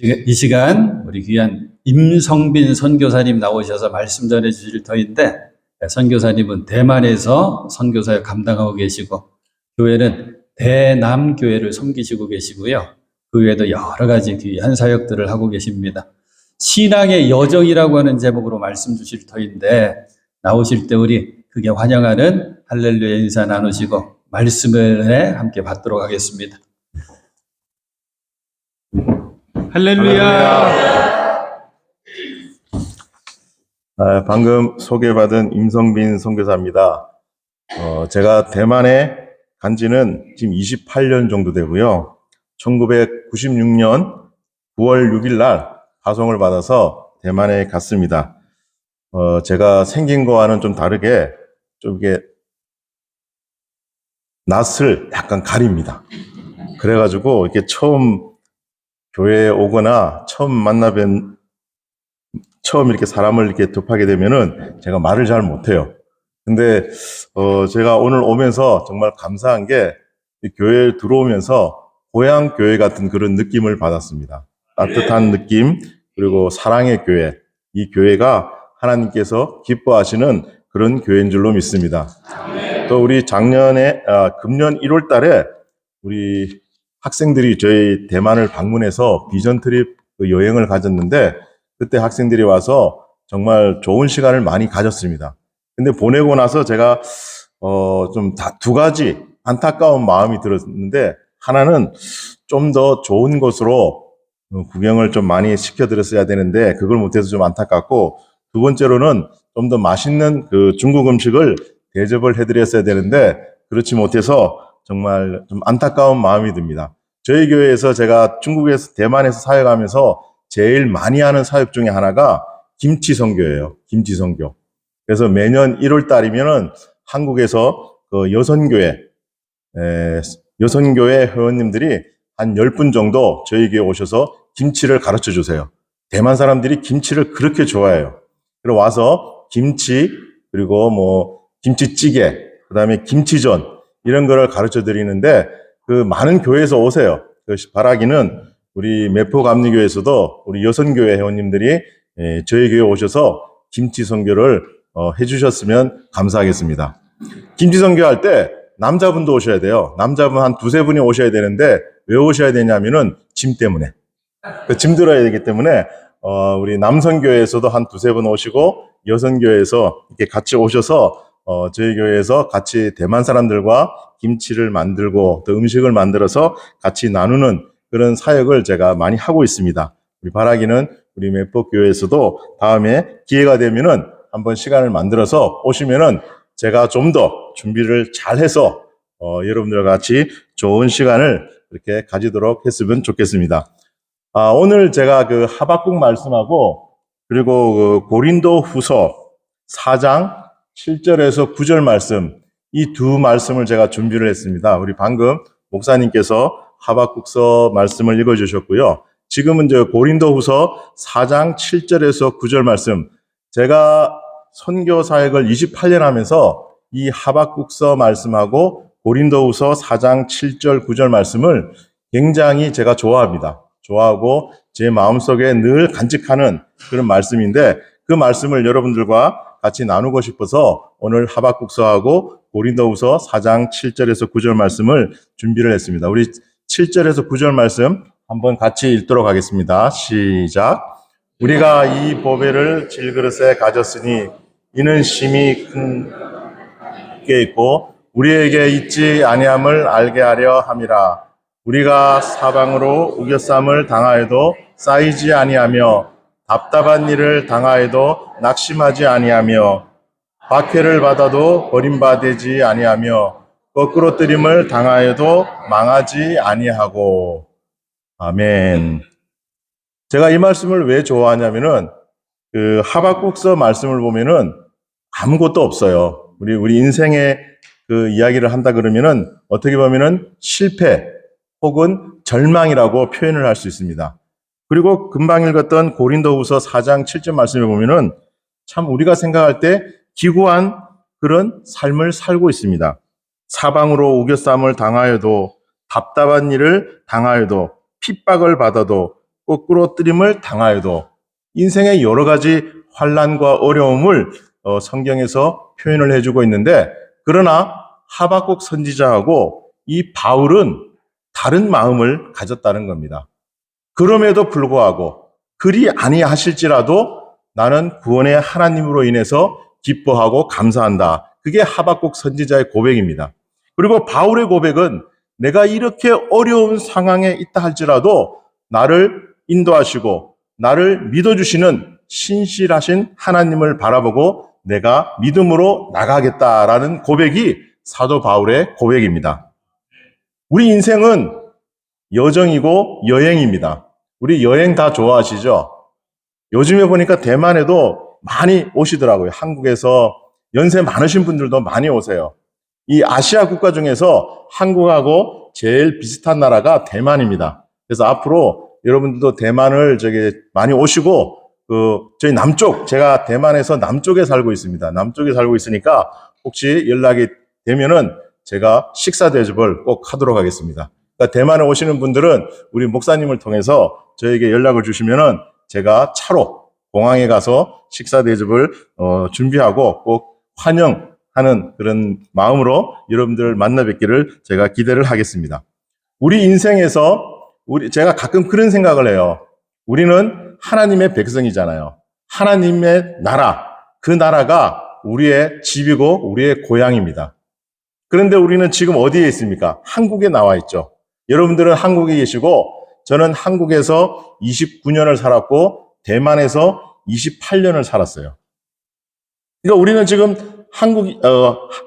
이 시간 우리 귀한 임성빈 선교사님 나오셔서 말씀 전해 주실 터인데, 선교사님은 대만에서 선교사역 감당하고 계시고 교회는 대남교회를 섬기시고 계시고요. 그 외에도 여러 가지 귀한 사역들을 하고 계십니다. 신앙의 여정이라고 하는 제목으로 말씀 주실 터인데, 나오실 때 우리 그게 환영하는 할렐루야 인사 나누시고 말씀을 함께 받도록 하겠습니다. 할렐루야. 방금 소개받은 임성빈 선교사입니다. 제가 대만에 간 지는 지금 28년 정도 되고요. 1996년 9월 6일 날 파송을 받아서 대만에 갔습니다. 제가 생긴 거와는 좀 다르게 좀 이게 낯을 약간 가립니다. 그래가지고 이렇게 처음 교회에 오거나 처음 이렇게 사람을 이렇게 접하게 되면은 제가 말을 잘 못해요. 근데, 제가 오늘 오면서 정말 감사한 게 이 교회에 들어오면서 고향 교회 같은 그런 느낌을 받았습니다. 따뜻한 느낌, 그리고 사랑의 교회. 이 교회가 하나님께서 기뻐하시는 그런 교회인 줄로 믿습니다. 또 우리 금년 1월 달에 우리 학생들이 저희 대만을 방문해서 비전 트립 여행을 가졌는데, 그때 학생들이 와서 정말 좋은 시간을 많이 가졌습니다. 근데 보내고 나서 제가 좀 두 가지 안타까운 마음이 들었는데, 하나는 좀 더 좋은 곳으로 구경을 좀 많이 시켜드렸어야 되는데 그걸 못해서 좀 안타깝고, 두 번째로는 좀 더 맛있는 그 중국 음식을 대접을 해드렸어야 되는데 그렇지 못해서 정말 좀 안타까운 마음이 듭니다. 저희 교회에서 제가 중국에서 대만에서 사역하면서 제일 많이 하는 사역 중에 하나가 김치 선교예요. 김치 선교. 그래서 매년 1월 달이면은 한국에서 그 여선교회 회원님들이 한 10분 정도 저희 교회에 오셔서 김치를 가르쳐 주세요. 대만 사람들이 김치를 그렇게 좋아해요. 그리고 와서 김치, 그리고 뭐 김치찌개, 그 다음에 김치전, 이런 거를 가르쳐 드리는데, 그 많은 교회에서 오세요. 바라기는 우리 매포감리교회에서도 우리 여선교회 회원님들이 저희 교회에 오셔서 김치 선교를 해주셨으면 감사하겠습니다. 김치 선교할 때 남자분도 오셔야 돼요. 남자분 한 두세 분이 오셔야 되는데, 왜 오셔야 되냐면은 짐 때문에. 짐 들어야 되기 때문에 우리 남선교회에서도 한 두세 분 오시고, 여선교회에서 이렇게 같이 오셔서 저희 교회에서 같이 대만 사람들과 김치를 만들고 또 음식을 만들어서 같이 나누는 그런 사역을 제가 많이 하고 있습니다. 우리 바라기는 우리 매포교회에서도 다음에 기회가 되면은 한번 시간을 만들어서 오시면은 제가 좀 더 준비를 잘 해서 여러분들과 같이 좋은 시간을 이렇게 가지도록 했으면 좋겠습니다. 오늘 제가 그 하박국 말씀하고, 그리고 그 고린도 후서 4장 7절에서 9절 말씀, 이 두 말씀을 제가 준비를 했습니다. 우리 방금 목사님께서 하박국서 말씀을 읽어주셨고요. 지금은 이제 고린도 후서 4장 7절에서 9절 말씀, 제가 선교 사역을 28년 하면서 이 하박국서 말씀하고 고린도 후서 4장 7절 9절 말씀을 굉장히 제가 좋아합니다. 좋아하고 제 마음속에 늘 간직하는 그런 말씀인데, 그 말씀을 여러분들과 같이 나누고 싶어서 오늘 하박국서하고 고린도후서 4장 7절에서 9절 말씀을 준비를 했습니다. 우리 7절에서 9절 말씀 한번 같이 읽도록 하겠습니다. 시작. 우리가 이 보배를 질그릇에 가졌으니 이는 심히 큰 게 있고 우리에게 있지 아니함을 알게 하려 함이라. 우리가 사방으로 우겨쌈을 당하여도 쌓이지 아니하며 답답한 일을 당하여도 낙심하지 아니하며 박해를 받아도 버림받지 아니하며 거꾸로 뜨림을 당하여도 망하지 아니하고. 아멘. 제가 이 말씀을 왜 좋아하냐면은 그 하박국서 말씀을 보면은 아무것도 없어요. 우리 인생의 그 이야기를 한다 그러면은 어떻게 보면은 실패 혹은 절망이라고 표현을 할 수 있습니다. 그리고 금방 읽었던 고린도후서 4장 7절 말씀에 보면은 참 우리가 생각할 때 기구한 그런 삶을 살고 있습니다. 사방으로 우겨쌈을 당하여도, 답답한 일을 당하여도, 핍박을 받아도, 끌어들임을 당하여도 인생의 여러 가지 환난과 어려움을 성경에서 표현을 해주고 있는데, 그러나 하박국 선지자하고 이 바울은 다른 마음을 가졌다는 겁니다. 그럼에도 불구하고 그리 아니하실지라도 나는 구원의 하나님으로 인해서 기뻐하고 감사한다. 그게 하박국 선지자의 고백입니다. 그리고 바울의 고백은 내가 이렇게 어려운 상황에 있다 할지라도 나를 인도하시고 나를 믿어주시는 신실하신 하나님을 바라보고 내가 믿음으로 나가겠다라는 고백이 사도 바울의 고백입니다. 우리 인생은 여정이고 여행입니다. 우리 여행 다 좋아하시죠? 요즘에 보니까 대만에도 많이 오시더라고요. 한국에서 연세 많으신 분들도 많이 오세요. 이 아시아 국가 중에서 한국하고 제일 비슷한 나라가 대만입니다. 그래서 앞으로 여러분들도 대만을 많이 오시고, 저희 남쪽, 제가 대만에서 남쪽에 살고 있습니다. 남쪽에 살고 있으니까 혹시 연락이 되면은 제가 식사 대접을 꼭 하도록 하겠습니다. 그러니까 대만에 오시는 분들은 우리 목사님을 통해서 저에게 연락을 주시면은 제가 차로 공항에 가서 식사 대접을 준비하고 꼭 환영하는 그런 마음으로 여러분들을 만나 뵙기를 제가 기대를 하겠습니다. 우리 인생에서 제가 가끔 그런 생각을 해요. 우리는 하나님의 백성이잖아요. 하나님의 나라, 그 나라가 우리의 집이고 우리의 고향입니다. 그런데 우리는 지금 어디에 있습니까? 한국에 나와 있죠. 여러분들은 한국에 계시고 저는 한국에서 29년을 살았고 대만에서 28년을 살았어요. 그러니까 우리는 지금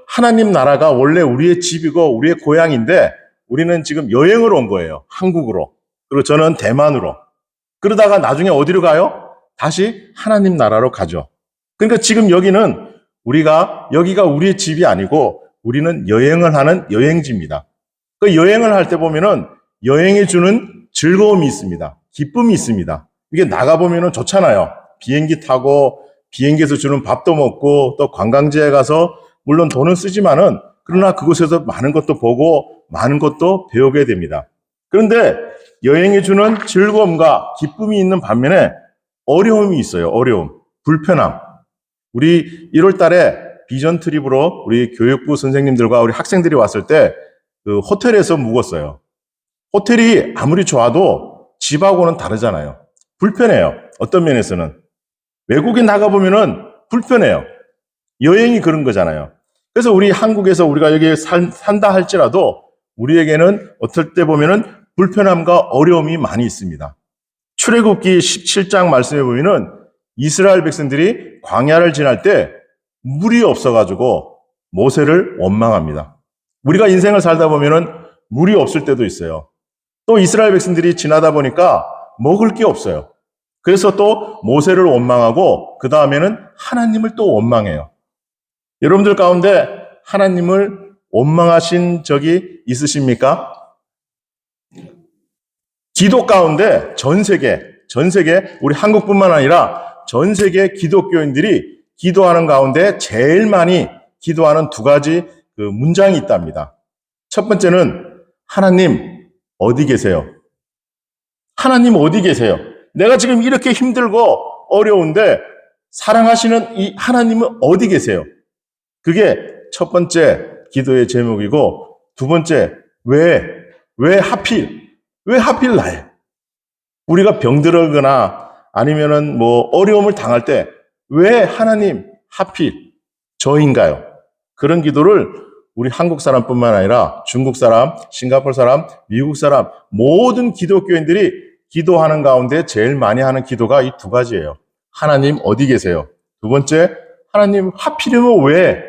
하나님 나라가 원래 우리의 집이고 우리의 고향인데 우리는 지금 여행을 온 거예요. 한국으로. 그리고 저는 대만으로. 그러다가 나중에 어디로 가요? 다시 하나님 나라로 가죠. 그러니까 지금 여기가 우리의 집이 아니고 우리는 여행을 하는 여행지입니다. 그 여행을 할 때 보면은 여행이 주는 즐거움이 있습니다. 기쁨이 있습니다. 이게 나가보면은 좋잖아요. 비행기 타고 비행기에서 주는 밥도 먹고 또 관광지에 가서 물론 돈은 쓰지만은 그러나 그곳에서 많은 것도 보고 많은 것도 배우게 됩니다. 그런데 여행이 주는 즐거움과 기쁨이 있는 반면에 어려움이 있어요. 어려움, 불편함. 우리 1월 달에 비전 트립으로 우리 교육부 선생님들과 우리 학생들이 왔을 때 그 호텔에서 묵었어요. 호텔이 아무리 좋아도 집하고는 다르잖아요. 불편해요. 어떤 면에서는. 외국에 나가보면은 불편해요. 여행이 그런 거잖아요. 그래서 우리 한국에서 우리가 여기에 산다 할지라도 우리에게는 어떨 때 보면은 불편함과 어려움이 많이 있습니다. 출애굽기 17장 말씀해 보면은 이스라엘 백성들이 광야를 지날 때 물이 없어가지고 모세를 원망합니다. 우리가 인생을 살다 보면은 물이 없을 때도 있어요. 또 이스라엘 백성들이 지나다 보니까 먹을 게 없어요. 그래서 또 모세를 원망하고 그 다음에는 하나님을 또 원망해요. 여러분들 가운데 하나님을 원망하신 적이 있으십니까? 기도 가운데 전 세계 우리 한국뿐만 아니라 전 세계 기독교인들이 기도하는 가운데 제일 많이 기도하는 두 가지 그 문장이 있답니다. 첫 번째는 하나님 어디 계세요? 하나님 어디 계세요? 내가 지금 이렇게 힘들고 어려운데 사랑하시는 이 하나님은 어디 계세요? 그게 첫 번째 기도의 제목이고 두 번째 왜 하필 나예요? 우리가 병들거나 아니면은 어려움을 당할 때 왜 하나님 하필 저인가요? 그런 기도를 우리 한국 사람뿐만 아니라 중국 사람, 싱가포르 사람, 미국 사람 모든 기독교인들이 기도하는 가운데 제일 많이 하는 기도가 이 두 가지예요. 하나님 어디 계세요? 두 번째, 하나님 하필이면 왜?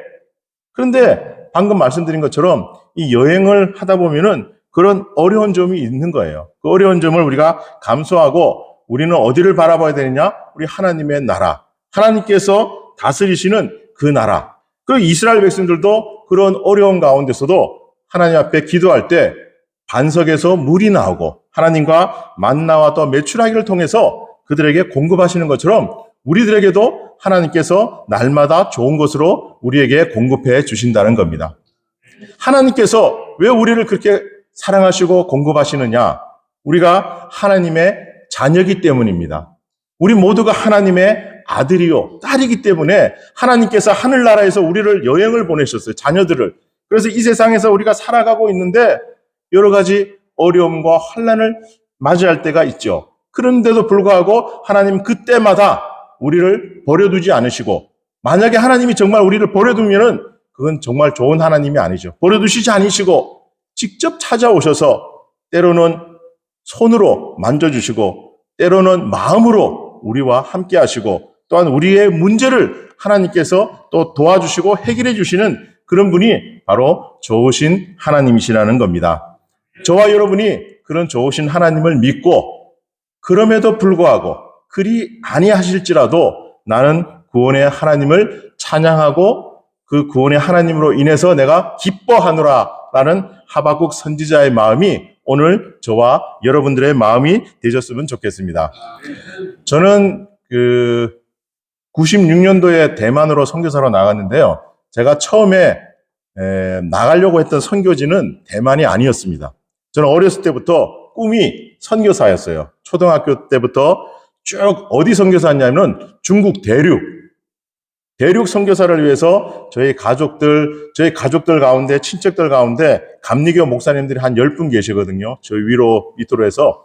그런데 방금 말씀드린 것처럼 이 여행을 하다 보면은 그런 어려운 점이 있는 거예요. 그 어려운 점을 우리가 감수하고 우리는 어디를 바라봐야 되느냐? 우리 하나님의 나라. 하나님께서 다스리시는 그 나라. 그 이스라엘 백성들도 그런 어려운 가운데서도 하나님 앞에 기도할 때 반석에서 물이 나오고 하나님과 만나와 또 메추라기를 통해서 그들에게 공급하시는 것처럼 우리들에게도 하나님께서 날마다 좋은 것으로 우리에게 공급해 주신다는 겁니다. 하나님께서 왜 우리를 그렇게 사랑하시고 공급하시느냐? 우리가 하나님의 자녀이기 때문입니다. 우리 모두가 하나님의 아들이요, 딸이기 때문에 하나님께서 하늘나라에서 우리를 여행을 보내셨어요. 자녀들을. 그래서 이 세상에서 우리가 살아가고 있는데 여러 가지 어려움과 환난을 맞이할 때가 있죠. 그런데도 불구하고 하나님 그때마다 우리를 버려두지 않으시고, 만약에 하나님이 정말 우리를 버려두면은 그건 정말 좋은 하나님이 아니죠. 버려두시지 않으시고 직접 찾아오셔서 때로는 손으로 만져주시고 때로는 마음으로 우리와 함께 하시고 또한 우리의 문제를 하나님께서 또 도와주시고 해결해 주시는 그런 분이 바로 좋으신 하나님이시라는 겁니다. 저와 여러분이 그런 좋으신 하나님을 믿고 그럼에도 불구하고 그리 아니하실지라도 나는 구원의 하나님을 찬양하고 그 구원의 하나님으로 인해서 내가 기뻐하노라라는 하박국 선지자의 마음이 오늘 저와 여러분들의 마음이 되셨으면 좋겠습니다. 저는 96년도에 대만으로 선교사로 나갔는데요. 제가 처음에 나가려고 했던 선교지는 대만이 아니었습니다. 저는 어렸을 때부터 꿈이 선교사였어요. 초등학교 때부터 쭉 어디 선교사였냐면 중국 대륙 선교사를 위해서 저희 가족들 가운데, 친척들 가운데 감리교 목사님들이 한 10분 계시거든요. 저희 밑으로 해서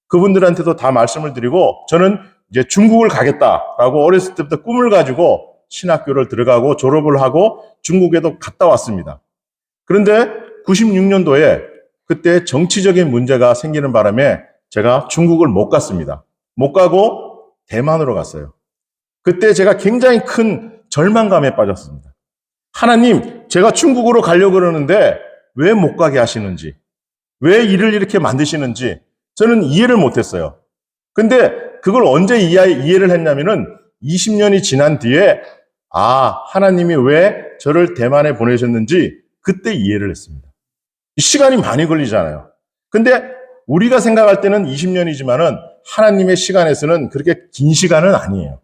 그분들한테도 다 말씀을 드리고 저는 이제 중국을 가겠다라고 어렸을 때부터 꿈을 가지고 신학교를 들어가고 졸업을 하고 중국에도 갔다 왔습니다. 그런데 96년도에 그때 정치적인 문제가 생기는 바람에 제가 중국을 못 갔습니다. 못 가고 대만으로 갔어요. 그때 제가 굉장히 큰 절망감에 빠졌습니다. 하나님, 제가 중국으로 가려고 그러는데 왜 못 가게 하시는지, 왜 일을 이렇게 만드시는지 저는 이해를 못했어요. 근데 그걸 언제 이해를 했냐면은 20년이 지난 뒤에 하나님이 왜 저를 대만에 보내셨는지 그때 이해를 했습니다. 시간이 많이 걸리잖아요. 근데 우리가 생각할 때는 20년이지만은 하나님의 시간에서는 그렇게 긴 시간은 아니에요.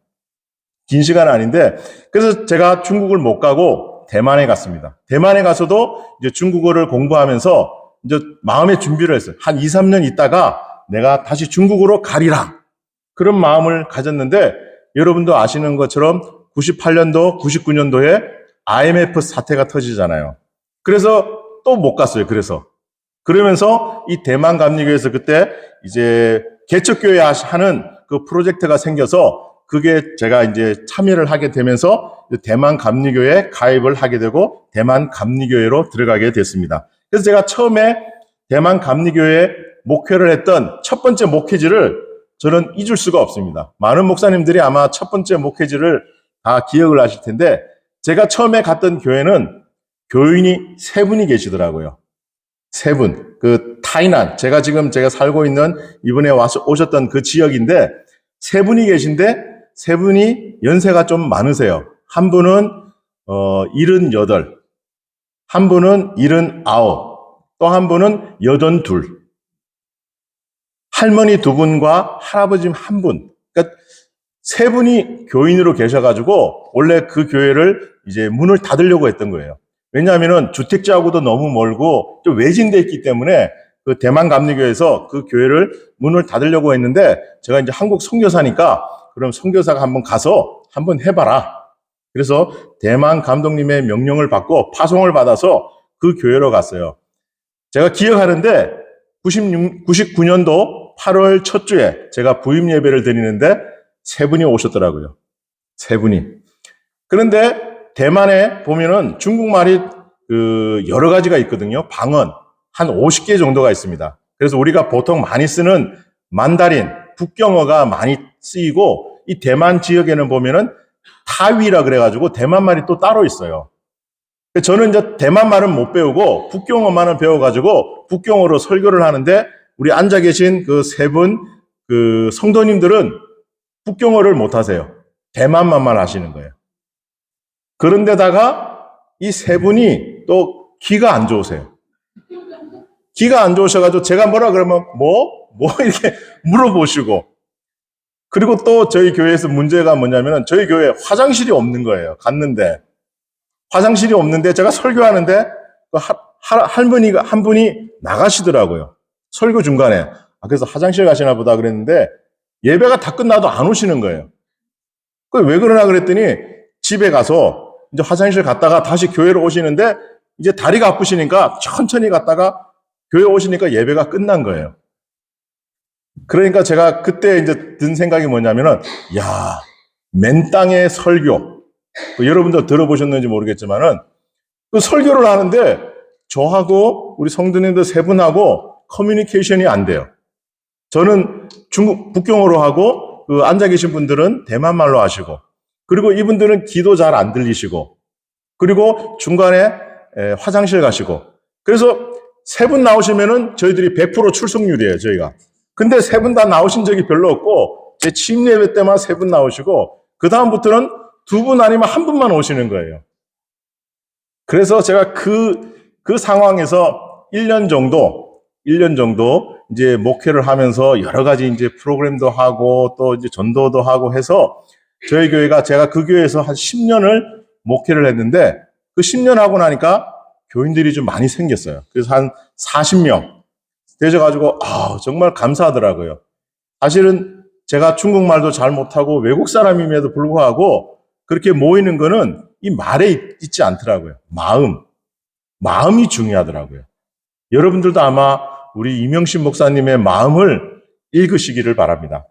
긴 시간은 아닌데, 그래서 제가 중국을 못 가고 대만에 갔습니다. 대만에 가서도 이제 중국어를 공부하면서 이제 마음의 준비를 했어요. 한 2, 3년 있다가 내가 다시 중국으로 가리라. 그런 마음을 가졌는데, 여러분도 아시는 것처럼 98년도, 99년도에 IMF 사태가 터지잖아요. 그래서 또 못 갔어요. 그러면서 이 대만 감리교에서 그때 이제 개척교회 하는 그 프로젝트가 생겨서 그게 제가 이제 참여를 하게 되면서 대만 감리교회에 가입을 하게 되고 대만 감리교회로 들어가게 됐습니다. 그래서 제가 처음에 대만 감리교회에 목회를 했던 첫 번째 목회지를 저는 잊을 수가 없습니다. 많은 목사님들이 아마 첫 번째 목회지를 다 기억을 하실 텐데 제가 처음에 갔던 교회는 교인이 3분이 계시더라고요. 3분. 그 타이난, 제가 살고 있는 이번에 오셨던 그 지역인데 3분이 계신데 3분이 연세가 좀 많으세요. 한 분은 78, 한 분은 79, 또 한 분은 82. 할머니 2분과 할아버지 1분. 그러니까 3분이 교인으로 계셔가지고 원래 그 교회를 이제 문을 닫으려고 했던 거예요. 왜냐하면은 주택지하고도 너무 멀고 좀 외진돼 있기 때문에 그 대만 감리교에서 그 교회를 문을 닫으려고 했는데 제가 이제 한국 선교사니까 그럼 선교사가 한번 가서 한번 해봐라. 그래서 대만 감독님의 명령을 받고 파송을 받아서 그 교회로 갔어요. 제가 기억하는데 99년도 8월 첫 주에 제가 부임 예배를 드리는데 3분이 오셨더라고요. 3분이. 그런데 대만에 보면은 중국말이 여러 가지가 있거든요. 방언. 한 50개 정도가 있습니다. 그래서 우리가 보통 많이 쓰는 만다린, 북경어가 많이 쓰이고 이 대만 지역에는 보면은 타위라 그래가지고 대만 말이 또 따로 있어요. 저는 이제 대만 말은 못 배우고 북경어만은 배워가지고 북경어로 설교를 하는데 우리 앉아 계신 그 3분 그 성도님들은 북경어를 못 하세요. 대만말만 하시는 거예요. 그런데다가 이 3분이 또 귀가 안 좋으세요. 귀가 안 좋으셔가지고 제가 뭐라 그러면 이렇게 물어보시고 그리고 또 저희 교회에서 문제가 뭐냐면은 저희 교회에 화장실이 없는 거예요. 갔는데 화장실이 없는데 제가 설교하는데 할머니가 한 분이 나가시더라고요. 설교 중간에. 그래서 화장실 가시나 보다 그랬는데 예배가 다 끝나도 안 오시는 거예요. 그 왜 그러나 그랬더니 집에 가서 이제 화장실 갔다가 다시 교회로 오시는데 이제 다리가 아프시니까 천천히 갔다가 교회 오시니까 예배가 끝난 거예요. 그러니까 제가 그때 이제 든 생각이 뭐냐면은, 야, 맨 땅의 설교. 여러분들 들어보셨는지 모르겠지만은, 그 설교를 하는데 저하고 우리 성도님들 세 분하고 커뮤니케이션이 안 돼요. 저는 중국 북경어로 하고 그 앉아 계신 분들은 대만 말로 하시고, 그리고 이분들은 기도 잘 안 들리시고, 그리고 중간에 화장실 가시고. 그래서 세 분 나오시면은 저희들이 100% 출석률이에요, 저희가. 근데 세 분 다 나오신 적이 별로 없고, 제 취임 예배 때만 세 분 나오시고, 그 다음부터는 두 분 아니면 한 분만 오시는 거예요. 그래서 제가 그 상황에서 1년 정도 이제 목회를 하면서 여러 가지 이제 프로그램도 하고 또 이제 전도도 하고 해서 저희 교회가, 제가 그 교회에서 한 10년을 목회를 했는데, 그 10년 하고 나니까 교인들이 좀 많이 생겼어요. 그래서 한 40명 되셔가지고, 정말 감사하더라고요. 사실은 제가 중국말도 잘 못하고 외국 사람임에도 불구하고 그렇게 모이는 거는 이 말에 있지 않더라고요. 마음이 중요하더라고요. 여러분들도 아마 우리 이명신 목사님의 마음을 읽으시기를 바랍니다.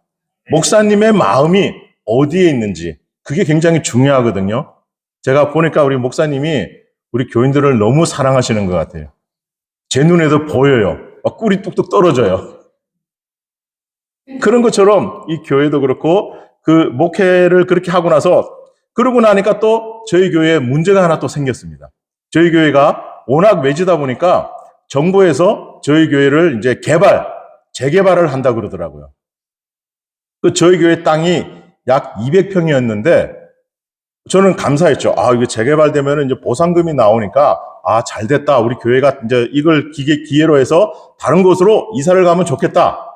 목사님의 마음이 어디에 있는지, 그게 굉장히 중요하거든요. 제가 보니까 우리 목사님이 우리 교인들을 너무 사랑하시는 것 같아요. 제 눈에도 보여요. 막 꿀이 뚝뚝 떨어져요. 그런 것처럼 이 교회도 그렇고, 그 목회를 그렇게 하고 나서, 그러고 나니까 또 저희 교회에 문제가 하나 또 생겼습니다. 저희 교회가 워낙 외지다 보니까 정부에서 저희 교회를 이제 재개발을 한다고 그러더라고요. 그 저희 교회 땅이 약 200평이었는데 저는 감사했죠. 이거 재개발되면 이제 보상금이 나오니까, 잘 됐다. 우리 교회가 이제 이걸 기회로 해서 다른 곳으로 이사를 가면 좋겠다.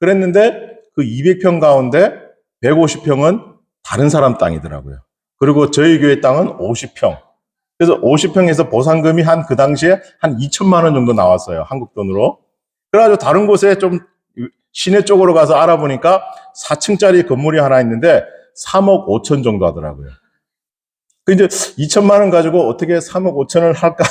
그랬는데 그 200평 가운데 150평은 다른 사람 땅이더라고요. 그리고 저희 교회 땅은 50평. 그래서 50평에서 보상금이 그 당시에 한 2천만 원 정도 나왔어요. 한국 돈으로. 그래가지고 다른 곳에 좀 시내 쪽으로 가서 알아보니까 4층짜리 건물이 하나 있는데 3억 5천 정도 하더라고요. 그 이제 2천만 원 가지고 어떻게 3억 5천을 할까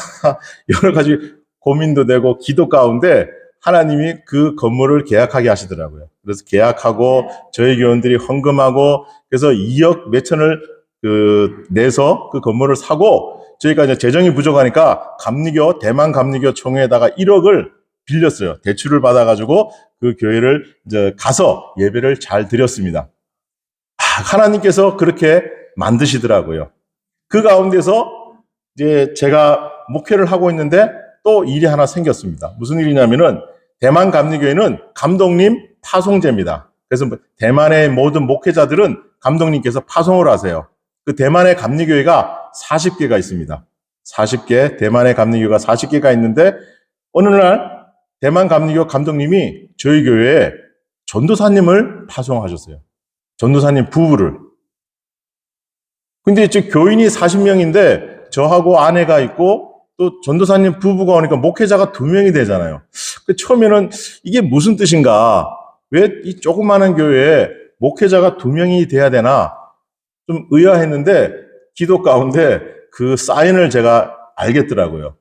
여러 가지 고민도 되고 기도 가운데 하나님이 그 건물을 계약하게 하시더라고요. 그래서 계약하고 저희 교원들이 헌금하고 그래서 2억 몇천을 내서 그 건물을 사고, 저희가 이제 재정이 부족하니까 대만 감리교 총회에다가 1억을 빌렸어요. 대출을 받아가지고 그 교회를 이제 가서 예배를 잘 드렸습니다. 하나님께서 그렇게 만드시더라고요. 그 가운데서 이제 제가 목회를 하고 있는데 또 일이 하나 생겼습니다. 무슨 일이냐면은 대만 감리교회는 감독님 파송제입니다. 그래서 대만의 모든 목회자들은 감독님께서 파송을 하세요. 그 대만의 감리교회가 40개가 있습니다. 40개, 대만의 감리교회가 40개가 있는데 어느 날 대만 감리교 감독님이 저희 교회에 전도사님을 파송하셨어요. 전도사님 부부를. 근데 이제 교인이 40명인데 저하고 아내가 있고 또 전도사님 부부가 오니까 목회자가 2명이 되잖아요. 처음에는 이게 무슨 뜻인가? 왜 이 조그마한 교회에 목회자가 2명이 돼야 되나? 좀 의아했는데 기도 가운데 그 사인을 제가 알겠더라고요.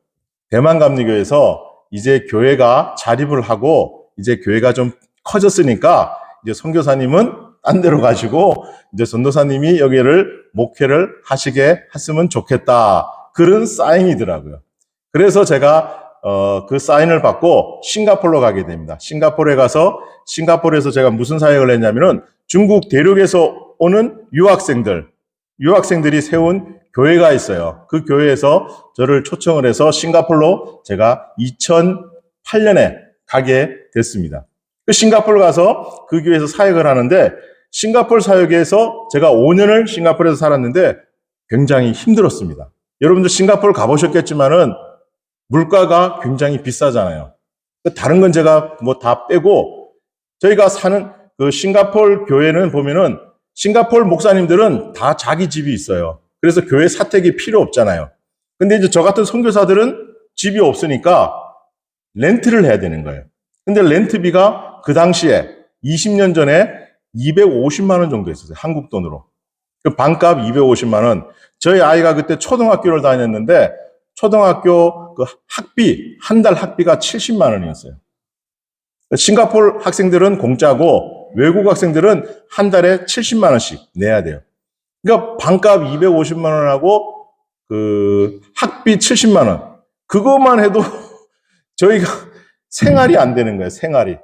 대만 감리교에서 이제 교회가 자립을 하고 이제 교회가 좀 커졌으니까 이제 선교사님은 딴 데로 가시고 이제 전도사님이 여기를 목회를 하시게 했으면 좋겠다. 그런 사인이더라고요. 그래서 제가 그 사인을 받고 싱가포르로 가게 됩니다. 싱가포르에서 제가 무슨 사역을 했냐면은 중국 대륙에서 오는 유학생들이 세운 교회가 있어요. 그 교회에서 저를 초청을 해서 싱가포르로 제가 2008년에 가게 됐습니다. 그 싱가포르 가서 그 교회에서 사역을 하는데 싱가포르 사역에서 제가 5년을 싱가포르에서 살았는데 굉장히 힘들었습니다. 여러분들 싱가포르 가보셨겠지만은 물가가 굉장히 비싸잖아요. 다른 건 제가 뭐 다 빼고 저희가 사는 그 싱가포르 교회는 보면은 싱가포르 목사님들은 다 자기 집이 있어요. 그래서 교회 사택이 필요 없잖아요. 근데 이제 저 같은 선교사들은 집이 없으니까 렌트를 해야 되는 거예요. 근데 렌트비가 그 당시에 20년 전에 250만 원 정도 했었어요. 한국 돈으로. 그 반값 250만 원. 저희 아이가 그때 초등학교를 다녔는데 초등학교 그 학비, 한 달 학비가 70만 원이었어요. 싱가포르 학생들은 공짜고 외국 학생들은 한 달에 70만 원씩 내야 돼요. 그러니까 반값 250만 원하고 그 학비 70만 원. 그것만 해도 저희가 생활이 안 되는 거예요. 생활이.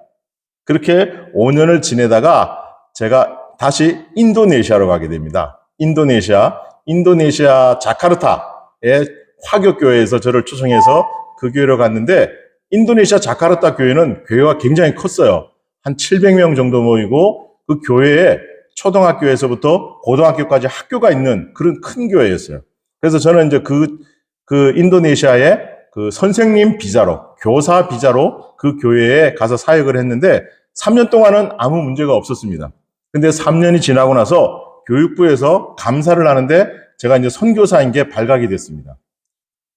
그렇게 5년을 지내다가 제가 다시 인도네시아로 가게 됩니다. 인도네시아 자카르타의 화교교회에서 저를 초청해서 그 교회로 갔는데 인도네시아 자카르타 교회는 교회가 굉장히 컸어요. 한 700명 정도 모이고 그 교회에 초등학교에서부터 고등학교까지 학교가 있는 그런 큰 교회였어요. 그래서 저는 이제 그 인도네시아의 그 선생님 비자로, 교사 비자로 그 교회에 가서 사역을 했는데 3년 동안은 아무 문제가 없었습니다. 근데 3년이 지나고 나서 교육부에서 감사를 하는데 제가 이제 선교사인 게 발각이 됐습니다.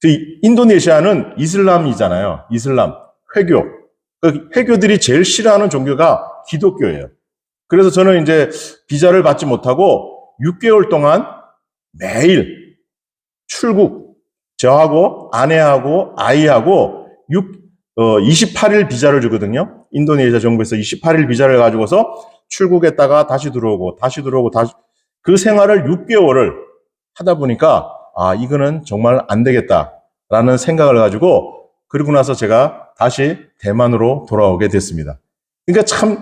그 인도네시아는 이슬람이잖아요. 이슬람, 회교. 그 회교들이 제일 싫어하는 종교가 기독교예요. 그래서 저는 이제 비자를 받지 못하고 6개월 동안 매일 출국, 저하고 아내하고 아이하고 28일 비자를 주거든요. 인도네시아 정부에서 28일 비자를 가지고서 출국했다가 다시 들어오고 다시 그 생활을 6개월을 하다 보니까 이거는 정말 안 되겠다라는 생각을 가지고 그리고 나서 제가 다시 대만으로 돌아오게 됐습니다. 그러니까 참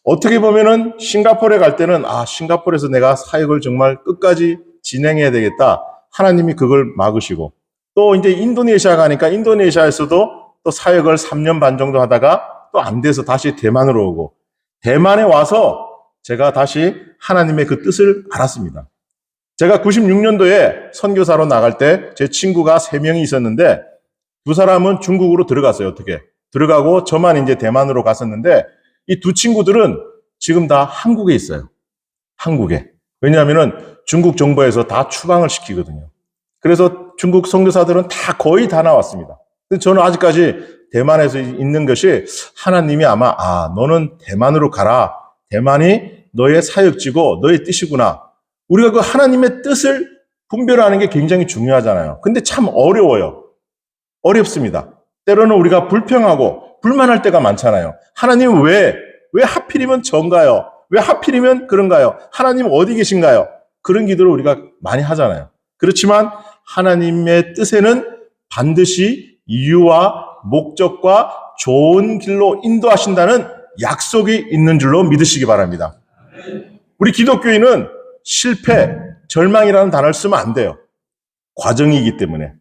어떻게 보면은 싱가포르에 갈 때는 싱가포르에서 내가 사역을 정말 끝까지 진행해야 되겠다. 하나님이 그걸 막으시고 또 이제 인도네시아 가니까 인도네시아에서도 또 사역을 3년 반 정도 하다가 또 안 돼서 다시 대만으로 오고 대만에 와서 제가 다시 하나님의 그 뜻을 알았습니다. 제가 96년도에 선교사로 나갈 때 제 친구가 3명이 있었는데 2사람은 중국으로 들어갔어요. 어떻게? 들어가고 저만 이제 대만으로 갔었는데 이 2 친구들은 지금 다 한국에 있어요. 한국에. 왜냐하면은 중국 정부에서 다 추방을 시키거든요. 그래서 중국 선교사들은 거의 다 나왔습니다. 근데 저는 아직까지 대만에서 있는 것이 하나님이 아마 너는 대만으로 가라. 대만이 너의 사역지고 너의 뜻이구나. 우리가 그 하나님의 뜻을 분별하는 게 굉장히 중요하잖아요. 근데 참 어려워요. 어렵습니다. 때로는 우리가 불평하고 불만할 때가 많잖아요. 하나님 왜 하필이면 전가요? 왜 하필이면 그런가요? 하나님 어디 계신가요? 그런 기도를 우리가 많이 하잖아요. 그렇지만 하나님의 뜻에는 반드시 이유와 목적과 좋은 길로 인도하신다는 약속이 있는 줄로 믿으시기 바랍니다. 우리 기독교인은 실패, 절망이라는 단어를 쓰면 안 돼요. 과정이기 때문에.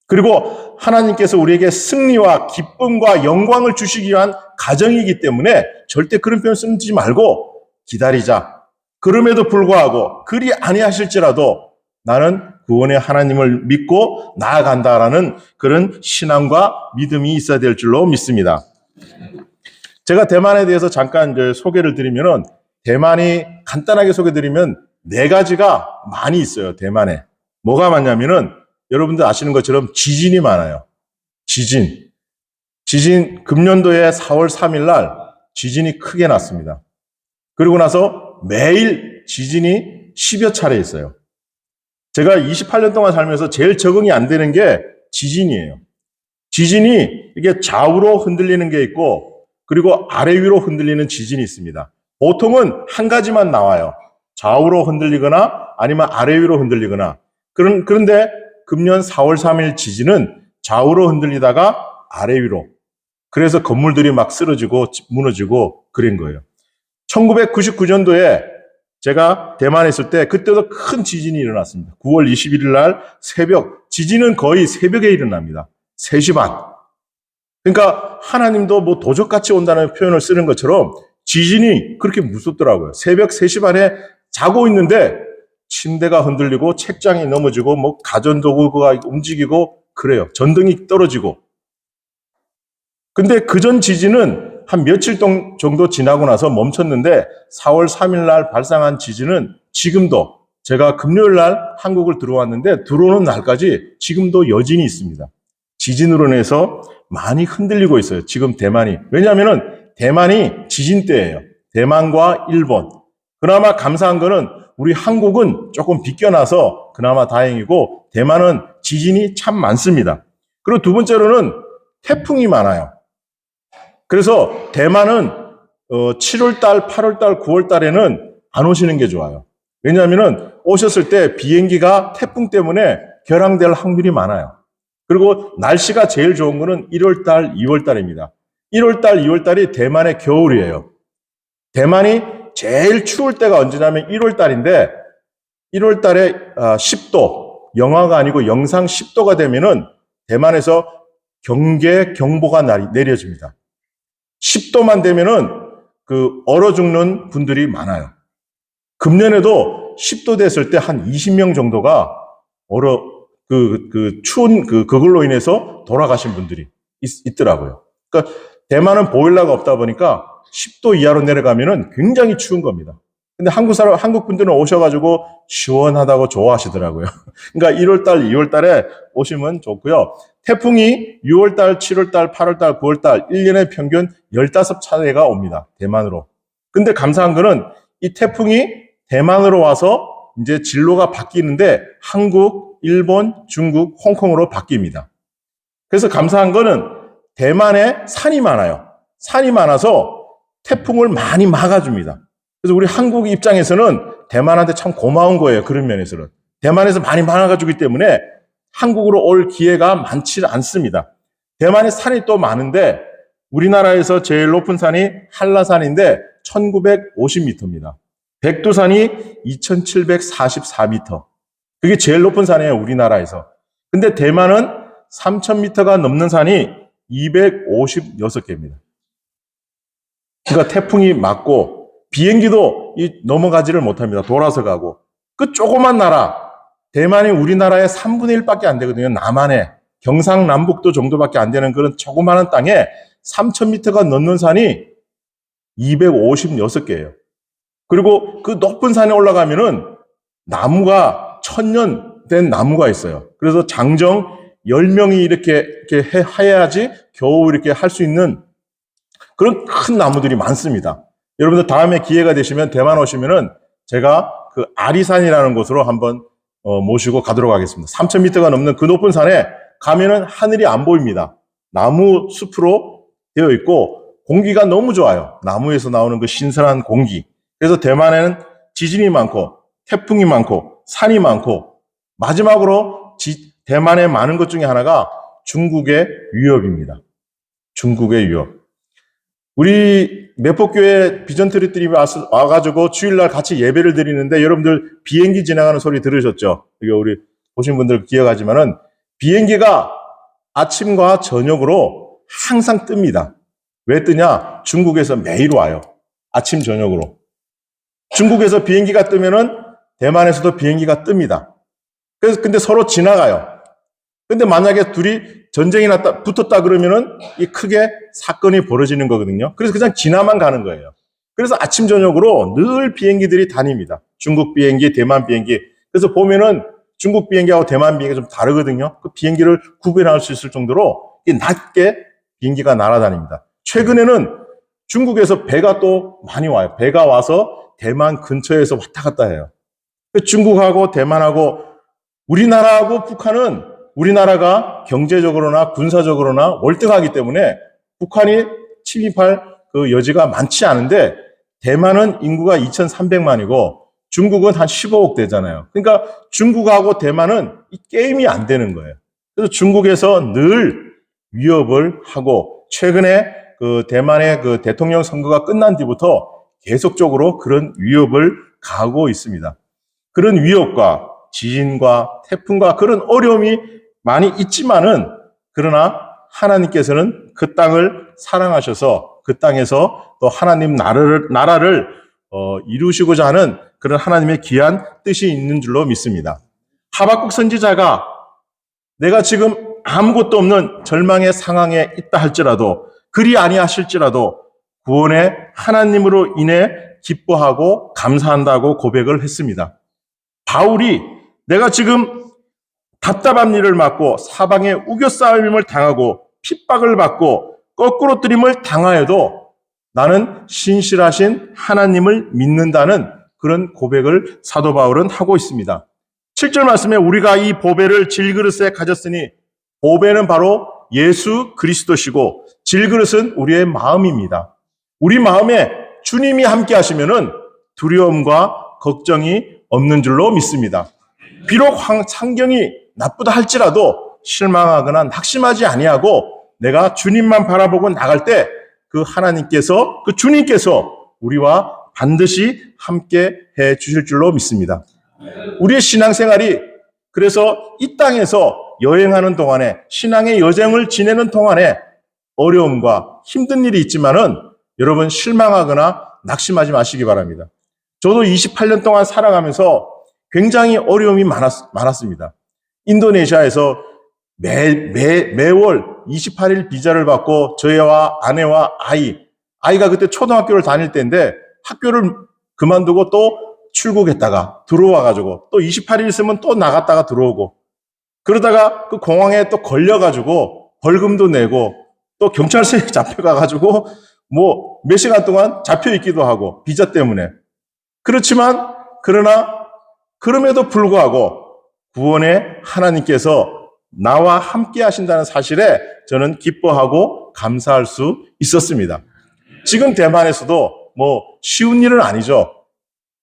그리고 하나님께서 우리에게 승리와 기쁨과 영광을 주시기 위한 과정이기 때문에 절대 그런 표현 쓰지 말고 기다리자. 그럼에도 불구하고 그리 아니하실지라도 나는 구원의 하나님을 믿고 나아간다라는 그런 신앙과 믿음이 있어야 될 줄로 믿습니다. 제가 대만에 대해서 잠깐 이제 소개를 드리면은 대만이 간단하게 소개드리면 4가지가 많이 있어요. 대만에. 뭐가 많냐면은 여러분들 아시는 것처럼 지진이 많아요. 지진 금년도에 4월 3일 날 지진이 크게 났습니다. 그리고 나서 매일 지진이 10여 차례 있어요. 제가 28년 동안 살면서 제일 적응이 안 되는 게 지진이에요. 지진이 이게 좌우로 흔들리는 게 있고 그리고 아래 위로 흔들리는 지진이 있습니다. 보통은 한 가지만 나와요. 좌우로 흔들리거나 아니면 아래 위로 흔들리거나. 그런데 금년 4월 3일 지진은 좌우로 흔들리다가 아래 위로. 그래서 건물들이 막 쓰러지고 무너지고 그런 거예요. 1999년도에 제가 대만에 있을 때 그때도 큰 지진이 일어났습니다. 9월 21일 날 새벽, 지진은 거의 새벽에 일어납니다. 3시 반. 그러니까 하나님도 뭐 도적같이 온다는 표현을 쓰는 것처럼 지진이 그렇게 무섭더라고요. 새벽 3시 반에 자고 있는데 침대가 흔들리고 책장이 넘어지고 뭐 가전도구가 움직이고 그래요. 전등이 떨어지고. 근데 그전 지진은 한 며칠 정도 지나고 나서 멈췄는데 4월 3일 날 발생한 지진은 지금도 제가 금요일 날 한국을 들어왔는데 들어오는 날까지 지금도 여진이 있습니다. 지진으로 인해서 많이 흔들리고 있어요. 지금 대만이. 왜냐하면은 대만이 지진 때예요. 대만과 일본. 그나마 감사한 거는 우리 한국은 조금 비껴나서 그나마 다행이고 대만은 지진이 참 많습니다. 그리고 두 번째로는 태풍이 많아요. 그래서 대만은 7월달, 8월달, 9월달에는 안 오시는 게 좋아요. 왜냐하면 오셨을 때 비행기가 태풍 때문에 결항될 확률이 많아요. 그리고 날씨가 제일 좋은 거는 1월달, 2월달입니다. 1월달, 2월달이 대만의 겨울이에요. 대만이 제일 추울 때가 언제냐면 1월달인데 1월달에 10도, 영하가 아니고 영상 10도가 되면은 대만에서 경계 경보가 내려집니다. 10도만 되면은 얼어 죽는 분들이 많아요. 금년에도 10도 됐을 때 한 20명 정도가 추운 그걸로 인해서 돌아가신 분들이 있더라고요. 그러니까 대만은 보일러가 없다 보니까 10도 이하로 내려가면은 굉장히 추운 겁니다. 근데 한국 분들은 오셔가지고 시원하다고 좋아하시더라고요. 그러니까 1월달, 2월달에 오시면 좋고요. 태풍이 6월달, 7월달, 8월달, 9월달 1년에 평균 15차례가 옵니다. 대만으로. 근데 감사한 거는 이 태풍이 대만으로 와서 이제 진로가 바뀌는데 한국, 일본, 중국, 홍콩으로 바뀝니다. 그래서 감사한 거는 대만에 산이 많아요. 산이 많아서 태풍을 많이 막아줍니다. 그래서 우리 한국 입장에서는 대만한테 참 고마운 거예요. 그런 면에서는. 대만에서 많이 막아주기 때문에 한국으로 올 기회가 많지 않습니다. 대만에 산이 또 많은데 우리나라에서 제일 높은 산이 한라산인데 1950m입니다. 백두산이 2744m. 그게 제일 높은 산이에요. 우리나라에서. 근데 대만은 3000m가 넘는 산이 256개입니다. 그러니까 태풍이 맞고 비행기도 넘어가지를 못합니다. 돌아서 가고. 그 조그만 나라, 대만이 우리나라의 3분의 1밖에 안 되거든요. 남한에. 경상남북도 정도밖에 안 되는 그런 조그마한 땅에 3000m가 넘는 산이 256개예요. 그리고 그 높은 산에 올라가면은 나무가 1000년 된 나무가 있어요. 그래서 장정 10명이 이렇게 해야지 겨우 이렇게 할 수 있는 그런 큰 나무들이 많습니다. 여러분들 다음에 기회가 되시면 대만 오시면은 제가 그 아리산이라는 곳으로 한번 모시고 가도록 하겠습니다. 3000m가 넘는 그 높은 산에 가면은 하늘이 안 보입니다. 나무 숲으로 되어 있고 공기가 너무 좋아요. 나무에서 나오는 그 신선한 공기. 그래서 대만에는 지진이 많고 태풍이 많고 산이 많고 마지막으로 대만에 많은 것 중에 하나가 중국의 위협입니다. 중국의 위협. 우리 매폭교회 비전트리들이 와가지고 주일날 같이 예배를 드리는데 여러분들 비행기 지나가는 소리 들으셨죠? 이게 우리 보신 분들 기억하지만은 비행기가 아침과 저녁으로 항상 뜹니다. 왜 뜨냐? 중국에서 매일 와요. 아침, 저녁으로. 중국에서 비행기가 뜨면은 대만에서도 비행기가 뜹니다. 그래서 근데 서로 지나가요. 근데 만약에 둘이 전쟁이 붙었다 그러면은 이 크게 사건이 벌어지는 거거든요. 그래서 그냥 지나만 가는 거예요. 그래서 아침, 저녁으로 늘 비행기들이 다닙니다. 중국 비행기, 대만 비행기. 그래서 보면은 중국 비행기하고 대만 비행기가 좀 다르거든요. 그 비행기를 구별할 수 있을 정도로 낮게 비행기가 날아다닙니다. 최근에는 중국에서 배가 또 많이 와요. 배가 와서 대만 근처에서 왔다 갔다 해요. 중국하고 대만하고 우리나라하고 북한은 우리나라가 경제적으로나 군사적으로나 월등하기 때문에 북한이 침입할 그 여지가 많지 않은데 대만은 인구가 2300만이고 중국은 한 15억 되잖아요. 그러니까 중국하고 대만은 이 게임이 안 되는 거예요. 그래서 중국에서 늘 위협을 하고 최근에 그 대만의 그 대통령 선거가 끝난 뒤부터 계속적으로 그런 위협을 가하고 있습니다. 그런 위협과 지진과 태풍과 그런 어려움이 많이 있지만은 그러나 하나님께서는 그 땅을 사랑하셔서 그 땅에서 또 하나님 나라를 이루시고자 하는 그런 하나님의 귀한 뜻이 있는 줄로 믿습니다. 하박국 선지자가 내가 지금 아무것도 없는 절망의 상황에 있다 할지라도 그리 아니하실지라도 구원의 하나님으로 인해 기뻐하고 감사한다고 고백을 했습니다. 바울이 내가 지금 답답한 일을 맡고 사방에 우겨싸임을 당하고 핍박을 받고 거꾸로 뜨림을 당하여도 나는 신실하신 하나님을 믿는다는 그런 고백을 사도 바울은 하고 있습니다. 7절 말씀에 우리가 이 보배를 질그릇에 가졌으니 보배는 바로 예수 그리스도시고 질그릇은 우리의 마음입니다. 우리 마음에 주님이 함께 하시면은 두려움과 걱정이 없는 줄로 믿습니다. 비록 환경이 나쁘다 할지라도 실망하거나 낙심하지 아니하고 내가 주님만 바라보고 나갈 때 그 하나님께서, 그 주님께서 우리와 반드시 함께 해 주실 줄로 믿습니다. 우리의 신앙생활이 그래서 이 땅에서 여행하는 동안에, 신앙의 여정을 지내는 동안에 어려움과 힘든 일이 있지만은 여러분 실망하거나 낙심하지 마시기 바랍니다. 저도 28년 동안 살아가면서 굉장히 어려움이 많았습니다. 인도네시아에서 매월 28일 비자를 받고 저희와 아내와 아이가 그때 초등학교를 다닐 때인데 학교를 그만두고 또 출국했다가 들어와가지고 또 28일 있으면 또 나갔다가 들어오고 그러다가 그 공항에 또 걸려가지고 벌금도 내고 또 경찰서에 잡혀가가지고 뭐 몇 시간 동안 잡혀있기도 하고 비자 때문에. 그렇지만 그럼에도 불구하고 구원의 하나님께서 나와 함께 하신다는 사실에 저는 기뻐하고 감사할 수 있었습니다. 지금 대만에서도 뭐 쉬운 일은 아니죠.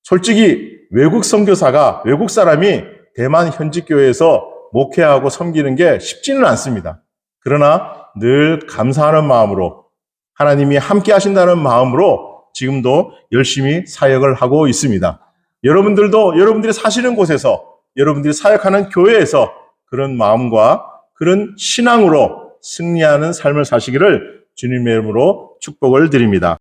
솔직히 외국 선교사가, 외국 사람이 대만 현지교회에서 목회하고 섬기는 게 쉽지는 않습니다. 그러나 늘 감사하는 마음으로 하나님이 함께 하신다는 마음으로 지금도 열심히 사역을 하고 있습니다. 여러분들도 여러분들이 사시는 곳에서, 여러분들이 사역하는 교회에서 그런 마음과 그런 신앙으로 승리하는 삶을 사시기를 주님의 이름으로 축복을 드립니다.